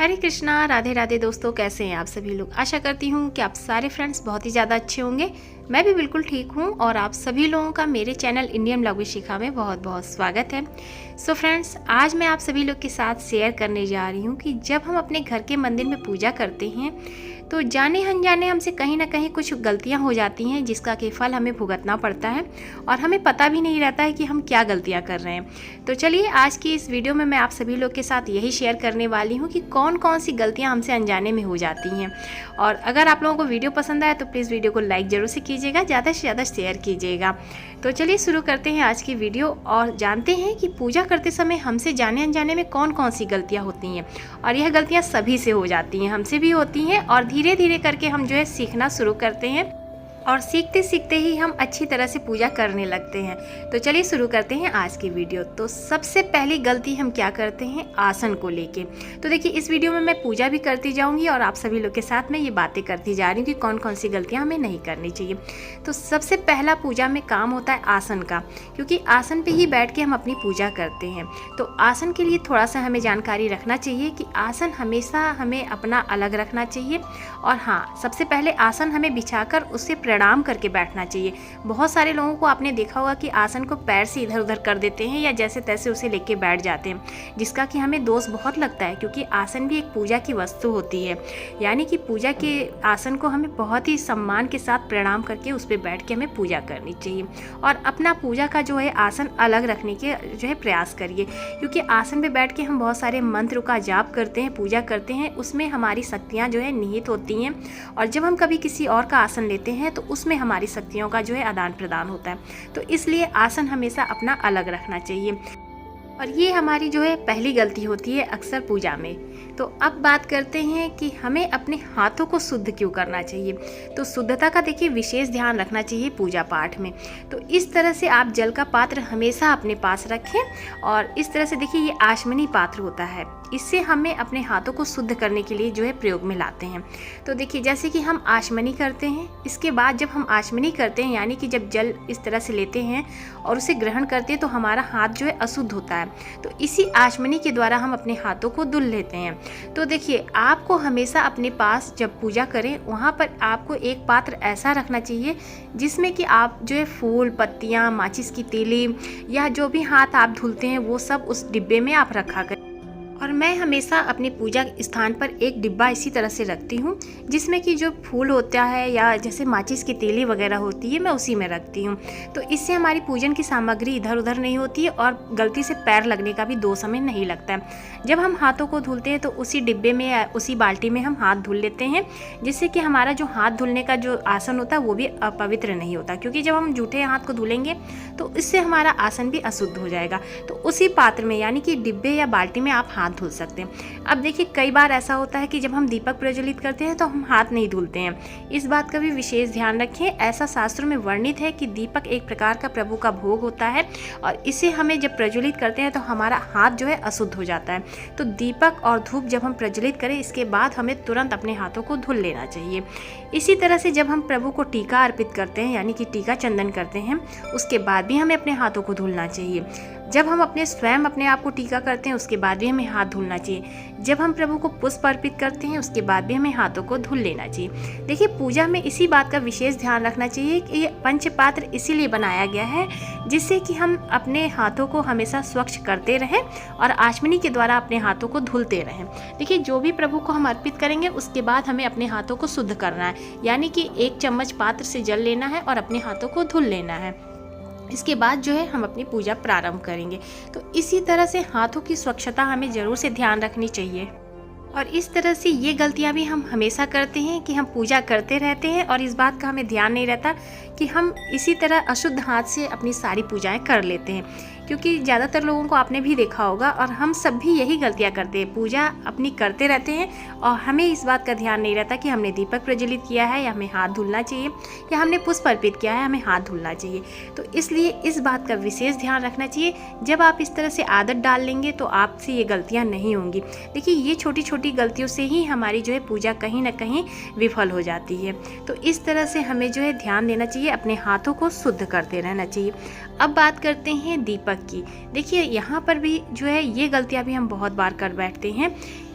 हरे कृष्णा, राधे राधे दोस्तों। कैसे हैं आप सभी लोग। आशा करती हूँ कि आप सारे फ्रेंड्स बहुत ही ज़्यादा अच्छे होंगे। मैं भी बिल्कुल ठीक हूँ और आप सभी लोगों का मेरे चैनल इंडियन ब्लॉग विशिखा में बहुत बहुत स्वागत है। सो फ्रेंड्स, आज मैं आप सभी लोग के साथ शेयर करने जा रही हूँ कि जब हम अपने घर के मंदिर में पूजा करते हैं तो जाने अनजाने हमसे कहीं ना कहीं कुछ गलतियाँ हो जाती हैं, जिसका कि फल हमें भुगतना पड़ता है और हमें पता भी नहीं रहता है कि हम क्या गलतियाँ कर रहे हैं। तो चलिए, आज की इस वीडियो में मैं आप सभी लोग के साथ यही शेयर करने वाली हूँ कि कौन कौन सी गलतियाँ हमसे अनजाने में हो जाती हैं। और अगर आप लोगों को वीडियो पसंद आए तो प्लीज़ वीडियो को लाइक ज़रूर से कीजिएगा, ज़्यादा से ज़्यादा शेयर कीजिएगा। तो चलिए शुरू करते हैं आज की वीडियो और जानते हैं कि पूजा करते समय हमसे जाने अनजाने में कौन कौन सी गलतियाँ होती हैं। और यह गलतियाँ सभी से हो जाती हैं, हमसे भी होती हैं और धीरे धीरे करके हम जो है सीखना शुरू करते हैं और सीखते सीखते ही हम अच्छी तरह से पूजा करने लगते हैं। तो चलिए शुरू करते हैं आज की वीडियो। तो सबसे पहली गलती हम क्या करते हैं, आसन को लेके। तो देखिए, इस वीडियो में मैं पूजा भी करती जाऊंगी और आप सभी लोग के साथ मैं ये बातें करती जा रही हूँ कि कौन कौन सी गलतियाँ हमें नहीं करनी चाहिए। तो सबसे पहला पूजा में काम होता है आसन का, क्योंकि आसन पे ही बैठ के हम अपनी पूजा करते हैं। तो आसन के लिए थोड़ा सा हमें जानकारी रखना चाहिए कि आसन हमेशा हमें अपना अलग रखना चाहिए। और हाँ, सबसे पहले आसन हमें बिछाकर उससे प्रणाम करके बैठना चाहिए। बहुत सारे लोगों को आपने देखा होगा कि आसन को पैर से इधर उधर कर देते हैं या जैसे तैसे उसे लेके बैठ जाते हैं, जिसका कि हमें दोष बहुत लगता है, क्योंकि आसन भी एक पूजा की वस्तु होती है। यानी कि पूजा के आसन को हमें बहुत ही सम्मान के साथ प्रणाम करके उस पर बैठ के हमें पूजा करनी चाहिए। और अपना पूजा का जो है आसन अलग रखने के जो है प्रयास करिए, क्योंकि आसन पे बैठ के हम बहुत सारे मंत्र का जाप करते हैं, पूजा करते हैं, उसमें हमारी शक्तियाँ जो है निहित होती हैं। और जब हम कभी किसी और का आसन लेते हैं तो उसमें हमारी शक्तियों का जो है आदान प्रदान होता है। तो इसलिए आसन हमेशा अपना अलग रखना चाहिए। और ये हमारी जो है पहली गलती होती है अक्सर पूजा में। तो अब बात करते हैं कि हमें अपने हाथों को शुद्ध क्यों करना चाहिए। तो शुद्धता का देखिए विशेष ध्यान रखना चाहिए पूजा पाठ में। तो इस तरह से आप जल का पात्र हमेशा अपने पास रखें और इस तरह से देखिए, ये आचमनी पात्र होता है, इससे हमें अपने हाथों को शुद्ध करने के लिए जो है प्रयोग में लाते हैं। तो देखिए, जैसे कि हम आचमनी करते हैं, इसके बाद जब हम आचमनी करते हैं यानी कि जब जल इस तरह से लेते हैं और उसे ग्रहण करते हैं तो हमारा हाथ जो है अशुद्ध होता है। तो इसी आचमनी के द्वारा हम अपने हाथों को धुल लेते हैं। तो देखिए, आपको हमेशा अपने पास जब पूजा करें वहाँ पर आपको एक पात्र ऐसा रखना चाहिए जिसमें कि आप जो है फूल, पत्तियाँ, माचिस की तीली या जो भी हाथ आप धुलते हैं वो सब उस डिब्बे में आप रखा करें। और मैं हमेशा अपने पूजा स्थान पर एक डिब्बा इसी तरह से रखती हूँ जिसमें कि जो फूल होता है या जैसे माचिस की तीली वगैरह होती है, मैं उसी में रखती हूँ। तो इससे हमारी पूजन की सामग्री इधर उधर नहीं होती है और गलती से पैर लगने का भी दोष हमें नहीं लगता है। जब हम हाथों को धुलते हैं तो उसी डिब्बे में या उसी बाल्टी में हम हाथ धुल लेते हैं, जिससे कि हमारा जो हाथ धुलने का जो आसन होता है वो भी अपवित्र नहीं होता, क्योंकि जब हम जूठे हाथ को धुलेंगे तो इससे हमारा आसन भी अशुद्ध हो जाएगा। तो उसी पात्र में यानी कि डिब्बे या बाल्टी में आप हाथ धुल सकते हैं। अब देखिए, कई बार ऐसा होता है कि जब हम दीपक प्रज्वलित करते हैं तो हम हाथ नहीं धुलते हैं। इस बात का भी विशेष ध्यान रखें। ऐसा शास्त्रों में वर्णित है कि दीपक एक प्रकार का प्रभु का भोग होता है और इसे हमें जब प्रज्वलित करते हैं तो हमारा हाथ जो है अशुद्ध हो जाता है। तो दीपक और धूप जब हम प्रज्वलित करें इसके बाद हमें तुरंत अपने हाथों को धुल लेना चाहिए। इसी तरह से जब हम प्रभु को टीका अर्पित करते हैं यानी कि टीका चंदन करते हैं, उसके बाद भी हमें अपने हाथों को धुलना चाहिए। जब हम स्वयं अपने आप को टीका करते हैं उसके बाद भी हमें हाथ धुलना चाहिए। जब हम प्रभु को पुष्प अर्पित करते हैं उसके बाद भी हमें हाथों को धुल लेना चाहिए। देखिए, पूजा में इसी बात का विशेष ध्यान रखना चाहिए कि ये पंचपात्र इसीलिए बनाया गया है जिससे कि हम अपने हाथों को हमेशा स्वच्छ करते रहें और आचमनी के द्वारा अपने हाथों को धुलते रहें। देखिए, जो भी प्रभु को हम अर्पित करेंगे उसके बाद हमें अपने हाथों को शुद्ध करना है, यानी कि 1 चम्मच पात्र से जल लेना है और अपने हाथों को धुल लेना है। इसके बाद जो है हम अपनी पूजा प्रारंभ करेंगे। तो इसी तरह से हाथों की स्वच्छता हमें ज़रूर से ध्यान रखनी चाहिए। और इस तरह से ये गलतियाँ भी हम हमेशा करते हैं कि हम पूजा करते रहते हैं और इस बात का हमें ध्यान नहीं रहता कि हम इसी तरह अशुद्ध हाथ से अपनी सारी पूजाएं कर लेते हैं। क्योंकि ज़्यादातर लोगों को आपने भी देखा होगा और हम सब भी यही गलतियां करते हैं, पूजा अपनी करते रहते हैं और हमें इस बात का ध्यान नहीं रहता कि हमने दीपक प्रज्वलित किया है या हमें हाथ धुलना चाहिए या हमने पुष्प अर्पित किया है, हमें हाथ धुलना चाहिए। तो इसलिए इस बात का विशेष ध्यान रखना चाहिए। जब आप इस तरह से आदत डाल लेंगे तो आपसे ये गलतियाँ नहीं होंगी। देखिए, ये छोटी छोटी गलतियों से ही हमारी जो है पूजा कहीं ना कहीं विफल हो जाती है। तो इस तरह से हमें जो है ध्यान देना चाहिए, अपने हाथों को शुद्ध करते रहना चाहिए। अब बात करते हैं दीपक की। देखिए, यहाँ पर भी जो है ये गलतियाँ भी हम बहुत बार कर बैठते हैं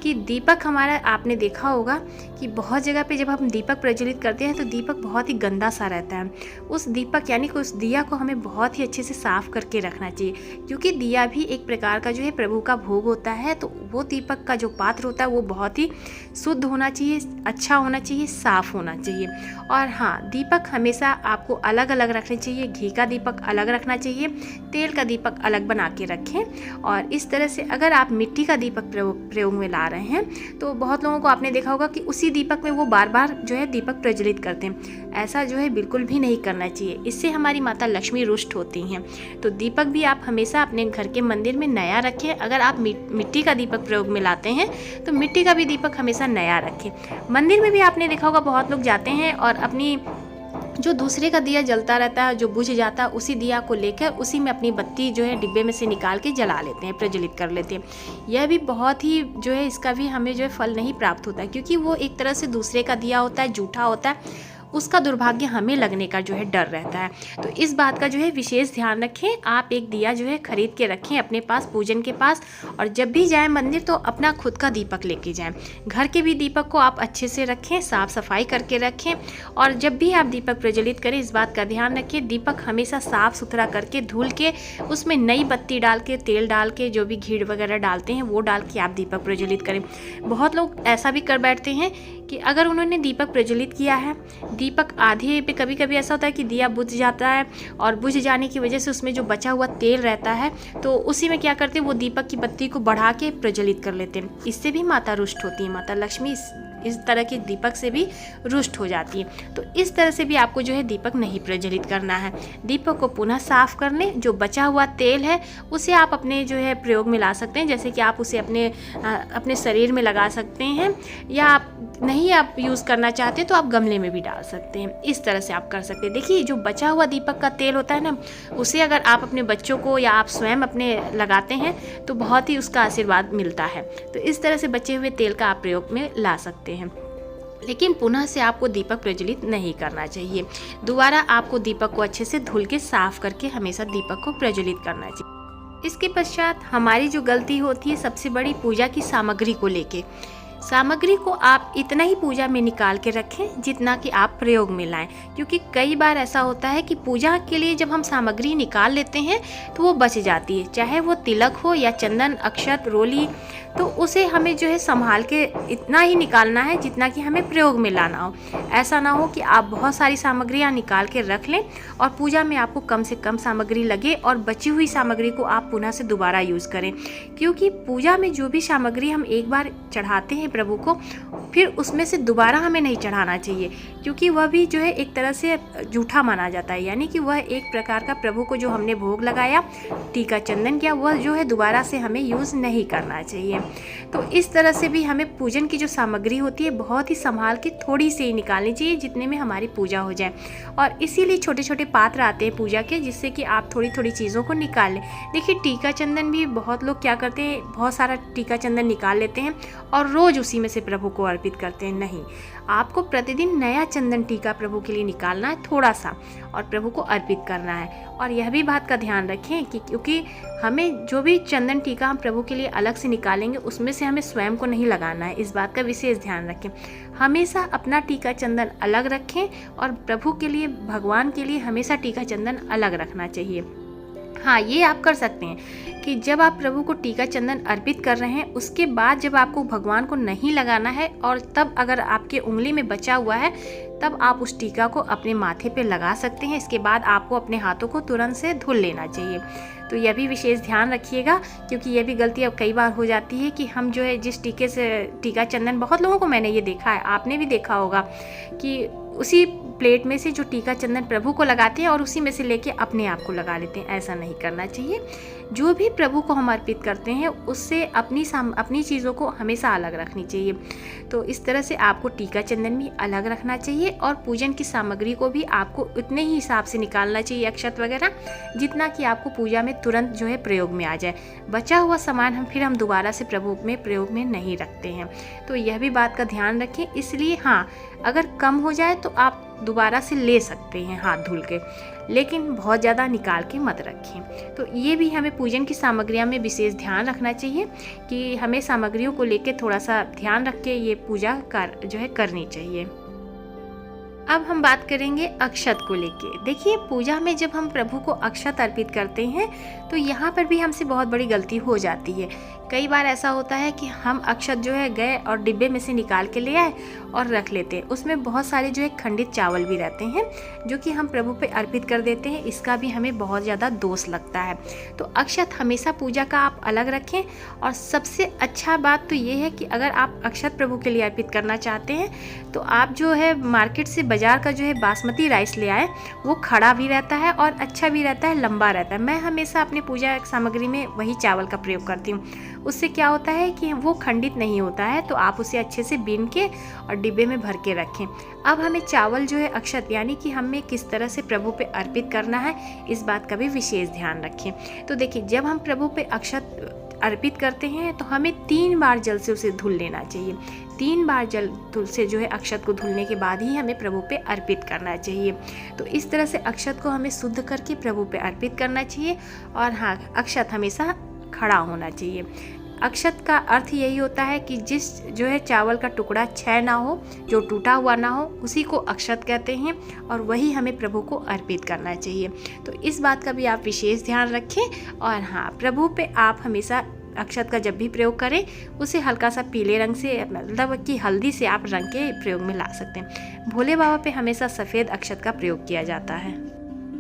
कि दीपक हमारा, आपने देखा होगा कि बहुत जगह पे जब हम दीपक प्रज्वलित करते हैं तो दीपक बहुत ही गंदा सा रहता है। उस दीपक यानी कि उस दिया को हमें बहुत ही अच्छे से साफ़ करके रखना चाहिए, क्योंकि दिया भी एक प्रकार का जो है प्रभु का भोग होता है। तो वो दीपक का जो पात्र होता है वो बहुत ही शुद्ध होना चाहिए, अच्छा होना चाहिए, साफ़ होना चाहिए। और हाँ, दीपक हमेशा आपको अलग अलग रखने चाहिए। घी का दीपक अलग रखना चाहिए, तेल का दीपक अलग बना के रखें। और इस तरह से अगर आप मिट्टी का दीपक प्रयोग में ला रहे हैं तो बहुत लोगों को आपने देखा होगा कि उसी दीपक में वो बार बार जो है दीपक प्रज्वलित करते हैं। ऐसा जो है बिल्कुल भी नहीं करना चाहिए, इससे हमारी माता लक्ष्मी रुष्ट होती हैं। तो दीपक भी आप हमेशा अपने घर के मंदिर में नया रखें। अगर आप मिट्टी का दीपक प्रयोग में लाते हैं तो मिट्टी का भी दीपक हमेशा नया रखें। मंदिर में भी आपने देखा होगा बहुत लोग जाते हैं और अपनी जो दूसरे का दिया जलता रहता है, जो बुझ जाता है, उसी दिया को लेकर उसी में अपनी बत्ती जो है डिब्बे में से निकाल के जला लेते हैं, प्रज्वलित कर लेते हैं। यह भी बहुत ही जो है, इसका भी हमें जो है फल नहीं प्राप्त होता है, क्योंकि वो एक तरह से दूसरे का दिया होता है, जूठा होता है, उसका दुर्भाग्य हमें लगने का जो है डर रहता है। तो इस बात का जो है विशेष ध्यान रखें। आप एक दिया जो है खरीद के रखें अपने पास पूजन के पास, और जब भी जाएं मंदिर तो अपना खुद का दीपक लेके जाएं। घर के भी दीपक को आप अच्छे से रखें, साफ़ सफाई करके रखें। और जब भी आप दीपक प्रज्वलित करें इस बात का ध्यान रखें, दीपक हमेशा साफ़ सुथरा करके धुल के उसमें नई बत्ती डाल के, तेल डाल के, जो भी घी वगैरह डालते हैं वो डाल के आप दीपक प्रज्वलित करें। बहुत लोग ऐसा भी कर बैठते हैं कि अगर उन्होंने दीपक प्रज्वलित किया है, दीपक आधे पे कभी कभी ऐसा होता है कि दिया बुझ जाता है, और बुझ जाने की वजह से उसमें जो बचा हुआ तेल रहता है तो उसी में क्या करते हैं, वो दीपक की बत्ती को बढ़ा के प्रज्वलित कर लेते हैं। इससे भी माता रुष्ट होती है, माता लक्ष्मी इस तरह के दीपक से भी रुष्ट हो जाती है। तो इस तरह से भी आपको जो है दीपक नहीं प्रज्वलित करना है। दीपक को पुनः साफ़ कर लें, जो बचा हुआ तेल है उसे आप अपने जो है प्रयोग में ला सकते हैं, जैसे कि आप उसे अपने शरीर में लगा सकते हैं, या आप नहीं आप यूज़ करना चाहते तो आप गमले में भी डाल सकते हैं। इस तरह से आप कर सकते हैं। देखिए, जो बचा हुआ दीपक का तेल होता है ना, उसे अगर आप अपने बच्चों को या आप स्वयं अपने लगाते हैं तो बहुत ही उसका आशीर्वाद मिलता है। तो इस तरह से बचे हुए तेल का आप प्रयोग में ला सकते हैं। लेकिन पुनः से आपको दीपक प्रज्वलित नहीं करना चाहिए। दोबारा आपको दीपक को अच्छे से धुल के साफ करके हमेशा दीपक को प्रज्वलित करना चाहिए। इसके पश्चात हमारी जो गलती होती है सबसे बड़ी, पूजा की सामग्री को लेके। सामग्री को आप इतना ही पूजा में निकाल के रखें जितना कि आप प्रयोग में लाएं, क्योंकि कई बार ऐसा होता है कि पूजा के लिए जब हम सामग्री निकाल लेते हैं तो वो बच जाती है, चाहे वो तिलक हो या चंदन, अक्षत, रोली। तो उसे हमें जो है संभाल के इतना ही निकालना है जितना कि हमें प्रयोग में लाना हो। ऐसा ना हो कि आप बहुत सारी सामग्रियाँ निकाल के रख लें और पूजा में आपको कम से कम सामग्री लगे और बची हुई सामग्री को आप पुनः से दोबारा यूज़ करें। क्योंकि पूजा में जो भी सामग्री हम एक बार चढ़ाते हैं प्रभु को, फिर उसमें से दोबारा हमें नहीं चढ़ाना चाहिए, क्योंकि वह भी जो है एक तरह से जूठा माना जाता है। यानी कि वह एक प्रकार का प्रभु को जो हमने भोग लगाया, टीका चंदन किया, वह जो है दोबारा से हमें यूज़ नहीं करना चाहिए। तो इस तरह से भी हमें पूजन की जो सामग्री होती है बहुत ही संभाल के थोड़ी सी ही निकालनी चाहिए, जितने में हमारी पूजा हो जाए। और इसीलिए छोटे छोटे पात्र आते हैं पूजा के, जिससे कि आप थोड़ी थोड़ी चीज़ों को निकाल लें। देखिए, टीका चंदन भी बहुत लोग क्या करते हैं, बहुत सारा टीका चंदन निकाल लेते हैं और रोज़ उसी में से प्रभु को अर्पित करते हैं। नहीं, आपको प्रतिदिन नया चंदन टीका प्रभु के लिए निकालना है थोड़ा सा, और प्रभु को अर्पित करना है। और यह भी बात का ध्यान रखें कि क्योंकि हमें जो भी चंदन टीका हम प्रभु के लिए अलग से निकालेंगे उसमें से हमें स्वयं को नहीं लगाना है। इस बात का विशेष ध्यान रखें। हमेशा अपना टीका चंदन अलग रखें और प्रभु के लिए, भगवान के लिए हमेशा टीका चंदन अलग रखना चाहिए। हाँ, ये आप कर सकते हैं कि जब आप प्रभु को टीका चंदन अर्पित कर रहे हैं, उसके बाद जब आपको भगवान को नहीं लगाना है और तब अगर आपके उंगली में बचा हुआ है, तब आप उस टीका को अपने माथे पे लगा सकते हैं। इसके बाद आपको अपने हाथों को तुरंत से धुल लेना चाहिए। तो यह भी विशेष ध्यान रखिएगा, क्योंकि यह भी गलती अब कई बार हो जाती है कि हम जो है जिस टीके से टीका चंदन, बहुत लोगों को मैंने ये देखा है, आपने भी देखा होगा कि उसी प्लेट में से जो टीका चंदन प्रभु को लगाते हैं और उसी में से लेके अपने आप को लगा लेते हैं। ऐसा नहीं करना चाहिए। जो भी प्रभु को हम अर्पित करते हैं उससे अपनी चीज़ों को हमेशा अलग रखनी चाहिए। तो इस तरह से आपको टीका चंदन भी अलग रखना चाहिए और पूजन की सामग्री को भी आपको उतने ही हिसाब से निकालना चाहिए, अक्षत वगैरह, जितना कि आपको पूजा में तुरंत जो है प्रयोग में आ जाए। बचा हुआ सामान हम दोबारा से प्रभु में प्रयोग में नहीं रखते हैं। तो यह भी बात का ध्यान रखें। इसलिए हाँ, अगर कम हो जाए तो आप दोबारा से ले सकते हैं हाथ धुल के, लेकिन बहुत ज़्यादा निकाल के मत रखें। तो ये भी हमें पूजन की सामग्रियों में विशेष ध्यान रखना चाहिए कि हमें सामग्रियों को लेके थोड़ा सा ध्यान रख के ये पूजा करनी चाहिए। अब हम बात करेंगे अक्षत को लेके। देखिए, पूजा में जब हम प्रभु को अक्षत अर्पित करते हैं तो यहाँ पर भी हमसे बहुत बड़ी गलती हो जाती है। कई बार ऐसा होता है कि हम अक्षत गए और डिब्बे में से निकाल के ले आए और रख लेते हैं। उसमें बहुत सारे खंडित चावल भी रहते हैं जो कि हम प्रभु पे अर्पित कर देते हैं। इसका भी हमें बहुत ज़्यादा दोष लगता है। तो अक्षत हमेशा पूजा का आप अलग रखें। और सबसे अच्छा बात तो ये है कि अगर आप अक्षत प्रभु के लिए अर्पित करना चाहते हैं तो आप मार्केट से बाज़ार का बासमती राइस ले आए। वो खड़ा भी रहता है और अच्छा भी रहता है, लंबा रहता है। मैं हमेशा अपनी पूजा सामग्री में वही चावल का प्रयोग करती हूँ। उससे क्या होता है कि वो खंडित नहीं होता है। तो आप उसे अच्छे से बीन के और डिब्बे में भर के रखें। अब हमें चावल अक्षत यानी कि हमें किस तरह से प्रभु पे अर्पित करना है, इस बात का भी विशेष ध्यान रखें। तो देखिए, जब हम प्रभु पे अक्षत अर्पित करते हैं तो हमें 3 बार जल से उसे धुल लेना चाहिए। 3 बार जल से अक्षत को धुलने के बाद ही हमें प्रभु पे अर्पित करना चाहिए। तो इस तरह से अक्षत को हमें शुद्ध करके प्रभु पे अर्पित करना चाहिए। और हाँ, अक्षत हमेशा खड़ा होना चाहिए। अक्षत का अर्थ यही होता है कि जिस चावल का टुकड़ा क्षय ना हो, जो टूटा हुआ ना हो, उसी को अक्षत कहते हैं और वही हमें प्रभु को अर्पित करना चाहिए। तो इस बात का भी आप विशेष ध्यान रखें। और हाँ, प्रभु पे आप हमेशा अक्षत का जब भी प्रयोग करें उसे हल्का सा पीले रंग से, मतलब कि हल्दी से आप रंग के प्रयोग में ला सकते हैं। भोले बाबा पे हमेशा सफ़ेद अक्षत का प्रयोग किया जाता है।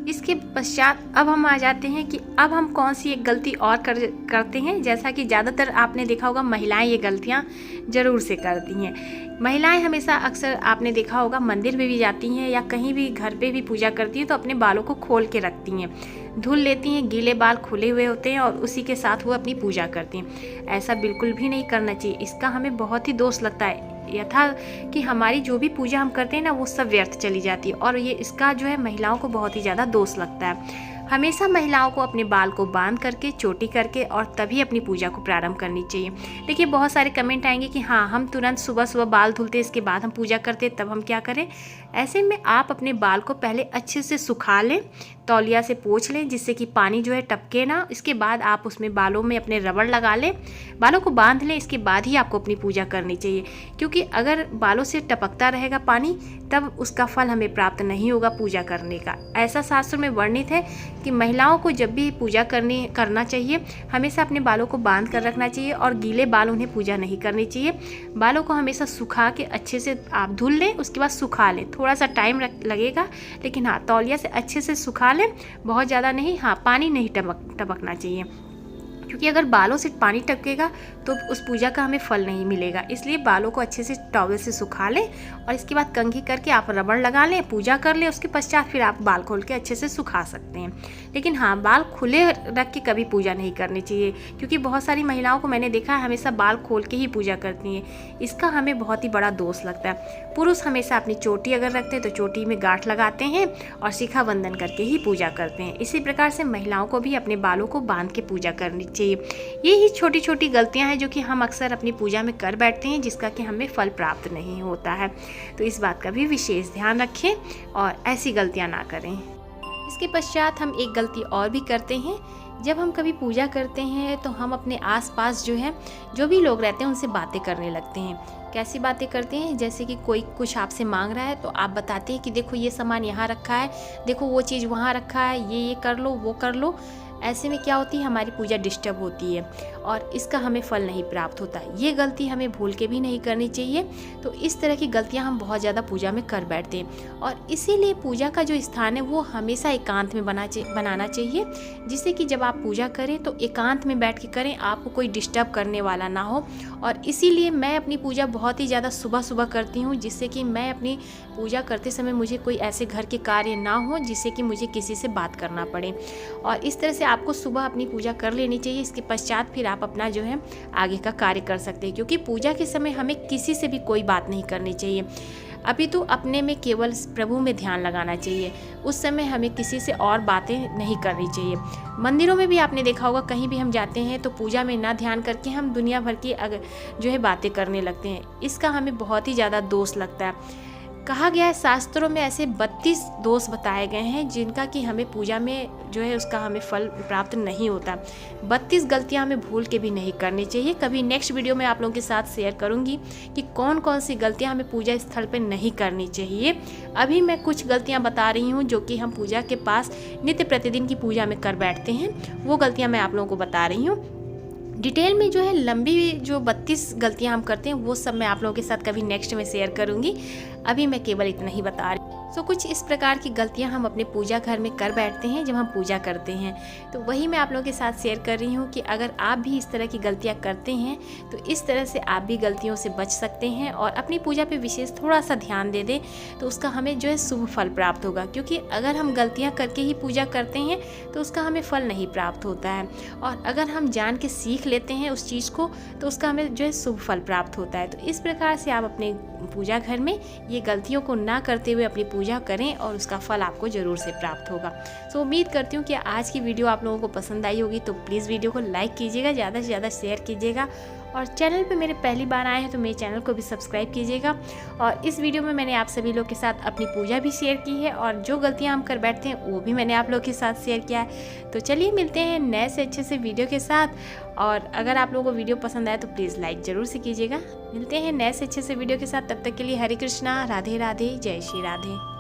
इसके पश्चात अब हम आ जाते हैं कि अब हम कौन सी एक गलती और करते हैं। जैसा कि ज़्यादातर आपने देखा होगा महिलाएं ये गलतियां ज़रूर से करती हैं। महिलाएं हमेशा अक्सर आपने देखा होगा मंदिर में भी जाती हैं या कहीं भी घर पे भी पूजा करती हैं तो अपने बालों को खोल के रखती हैं, धुल लेती हैं, गीले बाल खुले हुए होते हैं और उसी के साथ वो अपनी पूजा करती हैं। ऐसा बिल्कुल भी नहीं करना चाहिए। इसका हमें बहुत ही दोष लगता है, यथा कि हमारी जो भी पूजा हम करते हैं ना वो सब व्यर्थ चली जाती है। और ये इसका महिलाओं को बहुत ही ज़्यादा दोष लगता है। हमेशा महिलाओं को अपने बाल को बांध करके, चोटी करके और तभी अपनी पूजा को प्रारंभ करनी चाहिए। देखिए, बहुत सारे कमेंट आएंगे कि हाँ, हम तुरंत सुबह सुबह बाल धुलते, इसके बाद हम पूजा करते, तब हम क्या करें। ऐसे में आप अपने बाल को पहले अच्छे से सुखा लें, तौलिया से पोंछ लें जिससे कि पानी टपके ना। इसके बाद आप उसमें बालों में अपने रबड़ लगा लें, बालों को बांध लें। इसके बाद ही आपको अपनी पूजा करनी चाहिए, क्योंकि अगर बालों से टपकता रहेगा पानी तब उसका फल हमें प्राप्त नहीं होगा पूजा करने का। ऐसा शास्त्र में वर्णित है कि महिलाओं को जब भी पूजा करना चाहिए हमेशा अपने बालों को बांध कर रखना चाहिए और गीले बाल उन्हें पूजा नहीं करनी चाहिए। बालों को हमेशा सुखा के अच्छे से आप धुल लें, उसके बाद सुखा लें। थोड़ा सा टाइम लगेगा, लेकिन हाँ, तौलिया से अच्छे से सुखा लें, बहुत ज़्यादा नहीं। हाँ, पानी नहीं टपकना चाहिए, क्योंकि अगर बालों से पानी टपकेगा तो उस पूजा का हमें फल नहीं मिलेगा। इसलिए बालों को अच्छे से टॉवल से सुखा लें और इसके बाद कंघी करके आप रबड़ लगा लें, पूजा कर लें। उसके पश्चात फिर आप बाल खोल के अच्छे से सुखा सकते हैं। लेकिन हाँ, बाल खुले रख के कभी पूजा नहीं करनी चाहिए, क्योंकि बहुत सारी महिलाओं को मैंने देखा है हमेशा बाल खोल के ही पूजा करती हैं। इसका हमें बहुत ही बड़ा दोष लगता है। पुरुष हमेशा अपनी चोटी अगर रखते हैं तो चोटी में गांठ लगाते हैं और शिखा बंधन करके ही पूजा करते हैं। इसी प्रकार से महिलाओं को भी अपने बालों को बांध के पूजा करनी चाहिए। यही छोटी छोटी गलतियां हैं जो कि हम अक्सर अपनी पूजा में कर बैठते हैं, जिसका कि हमें फल प्राप्त नहीं होता है। तो इस बात का भी विशेष ध्यान रखें और ऐसी गलतियां ना करें। इसके पश्चात हम एक गलती और भी करते हैं। जब हम कभी पूजा करते हैं तो हम अपने आसपास जो भी लोग रहते हैं उनसे बातें करने लगते हैं। कैसी बातें करते हैं, जैसे कि कोई कुछ आपसे मांग रहा है तो आप बताते हैं कि देखो ये सामान यहाँ रखा है, देखो वो चीज़ वहाँ रखा है, ये कर लो, वो कर लो। ऐसे में क्या होती है, हमारी पूजा डिस्टर्ब होती है और इसका हमें फल नहीं प्राप्त होता। ये गलती हमें भूल के भी नहीं करनी चाहिए। तो इस तरह की गलतियां हम बहुत ज़्यादा पूजा में कर बैठते हैं और इसीलिए पूजा का जो स्थान है वो हमेशा एकांत में बनाना चाहिए, जिससे कि जब आप पूजा करें तो एकांत में बैठ के करें, आपको कोई डिस्टर्ब करने वाला ना हो। और इसीलिए मैं अपनी पूजा बहुत ही ज़्यादा सुबह सुबह करती हूँ, जिससे कि मैं अपनी पूजा करते समय मुझे कोई ऐसे घर के कार्य ना हो जिससे कि मुझे किसी से बात करना पड़े। और इस तरह से आपको सुबह अपनी पूजा कर लेनी चाहिए। इसके पश्चात फिर आप अपना आगे का कार्य कर सकते हैं, क्योंकि पूजा के समय हमें किसी से भी कोई बात नहीं करनी चाहिए। अभी तो अपने में केवल प्रभु में ध्यान लगाना चाहिए। उस समय हमें किसी से और बातें नहीं करनी चाहिए। मंदिरों में भी आपने देखा होगा, कहीं भी हम जाते हैं तो पूजा में ना ध्यान करके हम दुनिया भर की बातें करने लगते हैं। इसका हमें बहुत ही ज़्यादा दोष लगता है। कहा गया है शास्त्रों में ऐसे 32 दोष बताए गए हैं जिनका कि हमें पूजा में जो है उसका हमें फल प्राप्त नहीं होता। 32 गलतियां हमें भूल के भी नहीं करनी चाहिए। कभी नेक्स्ट वीडियो में आप लोगों के साथ शेयर करूंगी कि कौन कौन सी गलतियां हमें पूजा स्थल पे नहीं करनी चाहिए। अभी मैं कुछ गलतियां बता रही हूँ जो कि हम पूजा के पास नित्य प्रतिदिन की पूजा में कर बैठते हैं, वो गलतियाँ मैं आप लोगों को बता रही हूँ। डिटेल में जो है लंबी जो 32 गलतियां हम करते हैं वो सब मैं आप लोगों के साथ कभी नेक्स्ट में शेयर करूंगी। अभी मैं केवल इतना ही बता रही हूँ। तो कुछ इस प्रकार की गलतियां हम अपने पूजा घर में कर बैठते हैं जब हम पूजा करते हैं, तो वही मैं आप लोगों के साथ शेयर कर रही हूँ कि अगर आप भी इस तरह की गलतियां करते हैं तो इस तरह से आप भी गलतियों से बच सकते हैं और अपनी पूजा पे विशेष थोड़ा सा ध्यान दे दें तो उसका हमें जो है शुभ फल प्राप्त होगा। क्योंकि अगर हम गलतियाँ करके ही पूजा करते हैं तो उसका हमें फल नहीं प्राप्त होता है, और अगर हम जान के सीख लेते हैं उस चीज़ को तो उसका हमें जो है शुभ फल प्राप्त होता है। तो इस प्रकार से आप अपने पूजा घर में ये गलतियों को ना करते हुए अपनी पूजा करें और उसका फल आपको ज़रूर से प्राप्त होगा। सो उम्मीद करती हूँ कि आज की वीडियो आप लोगों को पसंद आई होगी, तो प्लीज़ वीडियो को लाइक कीजिएगा, ज़्यादा से ज़्यादा शेयर कीजिएगा, और चैनल पे मेरे पहली बार आए हैं तो मेरे चैनल को भी सब्सक्राइब कीजिएगा। और इस वीडियो में मैंने आप सभी लोग के साथ अपनी पूजा भी शेयर की है और जो गलतियाँ हम कर बैठते हैं वो भी मैंने आप लोग के साथ शेयर किया है। तो चलिए मिलते हैं नए से अच्छे से वीडियो के साथ, और अगर आप लोगों को वीडियो पसंद आए तो प्लीज़ लाइक ज़रूर से कीजिएगा। मिलते हैं नए से अच्छे से वीडियो के साथ, तब तक के लिए हरे कृष्णा, राधे राधे, जय श्री राधे।